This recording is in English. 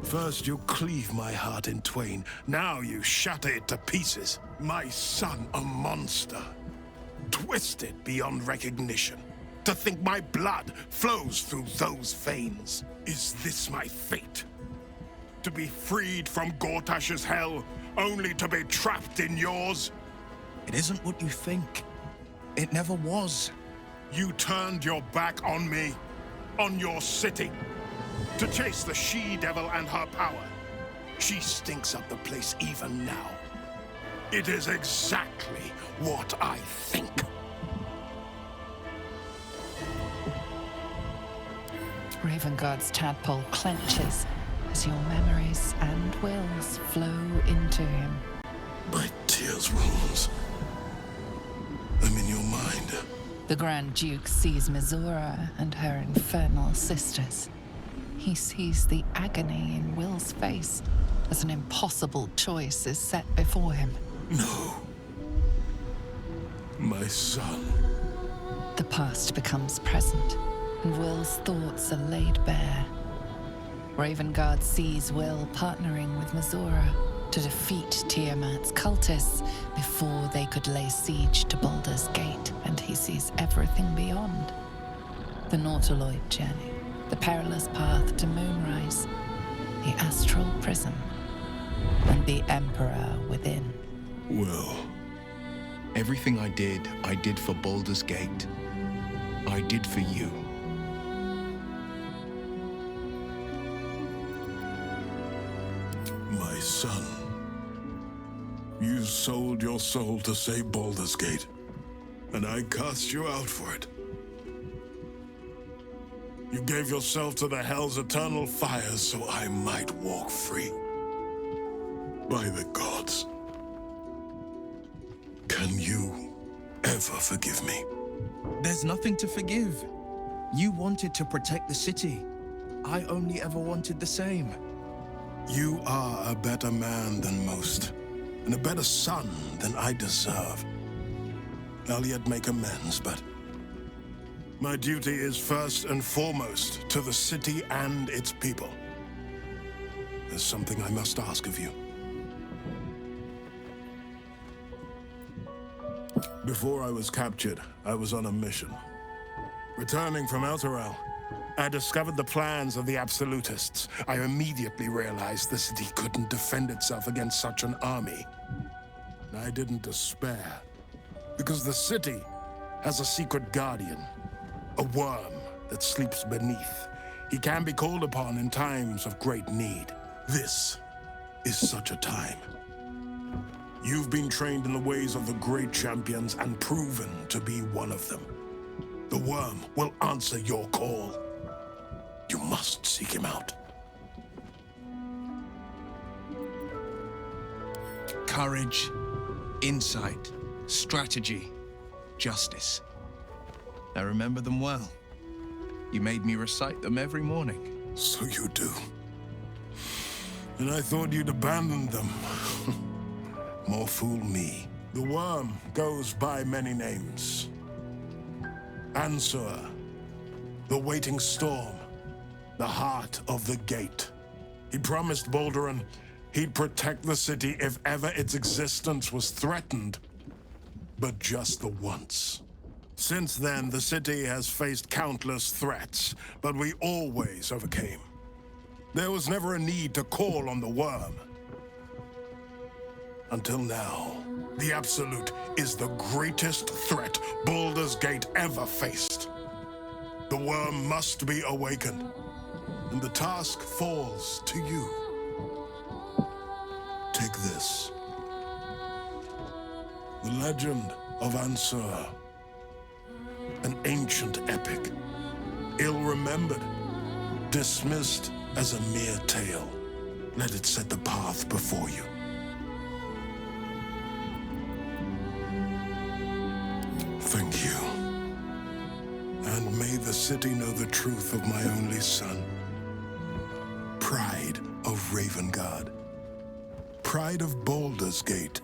First you cleave my heart in twain, now you shatter it to pieces. My son a monster, twisted beyond recognition. To think my blood flows through those veins. Is this my fate? To be freed from Gortash's hell, only to be trapped in yours? It isn't what you think. It never was. You turned your back on me, on your city, to chase the she-devil and her power. She stinks up the place even now. It is exactly what I think. Ravengard's tadpole clenches as your memories and wills flow into him. My tears rose. I'm in your mind. The Grand Duke sees Mizora and her infernal sisters. He sees the agony in Wyll's face as an impossible choice is set before him. No. My son. The past becomes present, and Wyll's thoughts are laid bare. Ravengard sees Wyll partnering with Mizora to defeat Tiamat's cultists before they could lay siege to Baldur's Gate, and he sees everything beyond. The Nautiloid journey, the perilous path to Moonrise, the astral prison, and the Emperor within. Wyll. Everything I did for Baldur's Gate. I did for you. My son. You sold your soul to save Baldur's Gate, and I cast you out for it. You gave yourself to the Hell's eternal fires so I might walk free. By the gods. Can you ever forgive me? There's nothing to forgive. You wanted to protect the city. I only ever wanted the same. You are a better man than most, and a better son than I deserve. I'll yet make amends, but my duty is first and foremost to the city and its people. There's something I must ask of you. Before I was captured, I was on a mission. Returning from Elturel, I discovered the plans of the Absolutists. I immediately realized the city couldn't defend itself against such an army. I didn't despair, because the city has a secret guardian, a worm that sleeps beneath. He can be called upon in times of great need. This is such a time. You've been trained in the ways of the great champions and proven to be one of them. The worm will answer your call. You must seek him out. Courage, insight, strategy, justice. I remember them well. You made me recite them every morning. So you do. And I thought you'd abandoned them. More fool me. The worm goes by many names. Answer, the waiting storm, the heart of the gate. He promised Baldur he'd protect the city if ever its existence was threatened. But just the once. Since then, the city has faced countless threats, but we always overcame. There was never a need to call on the worm. Until now, the Absolute is the greatest threat Baldur's Gate ever faced. The worm must be awakened, and the task falls to you. Take this. The legend of Ansur. An ancient epic, ill-remembered, dismissed as a mere tale. Let it set the path before you. Thank you. And may the city know the truth of my only son. Pride of Ravengard. Pride of Baldur's Gate.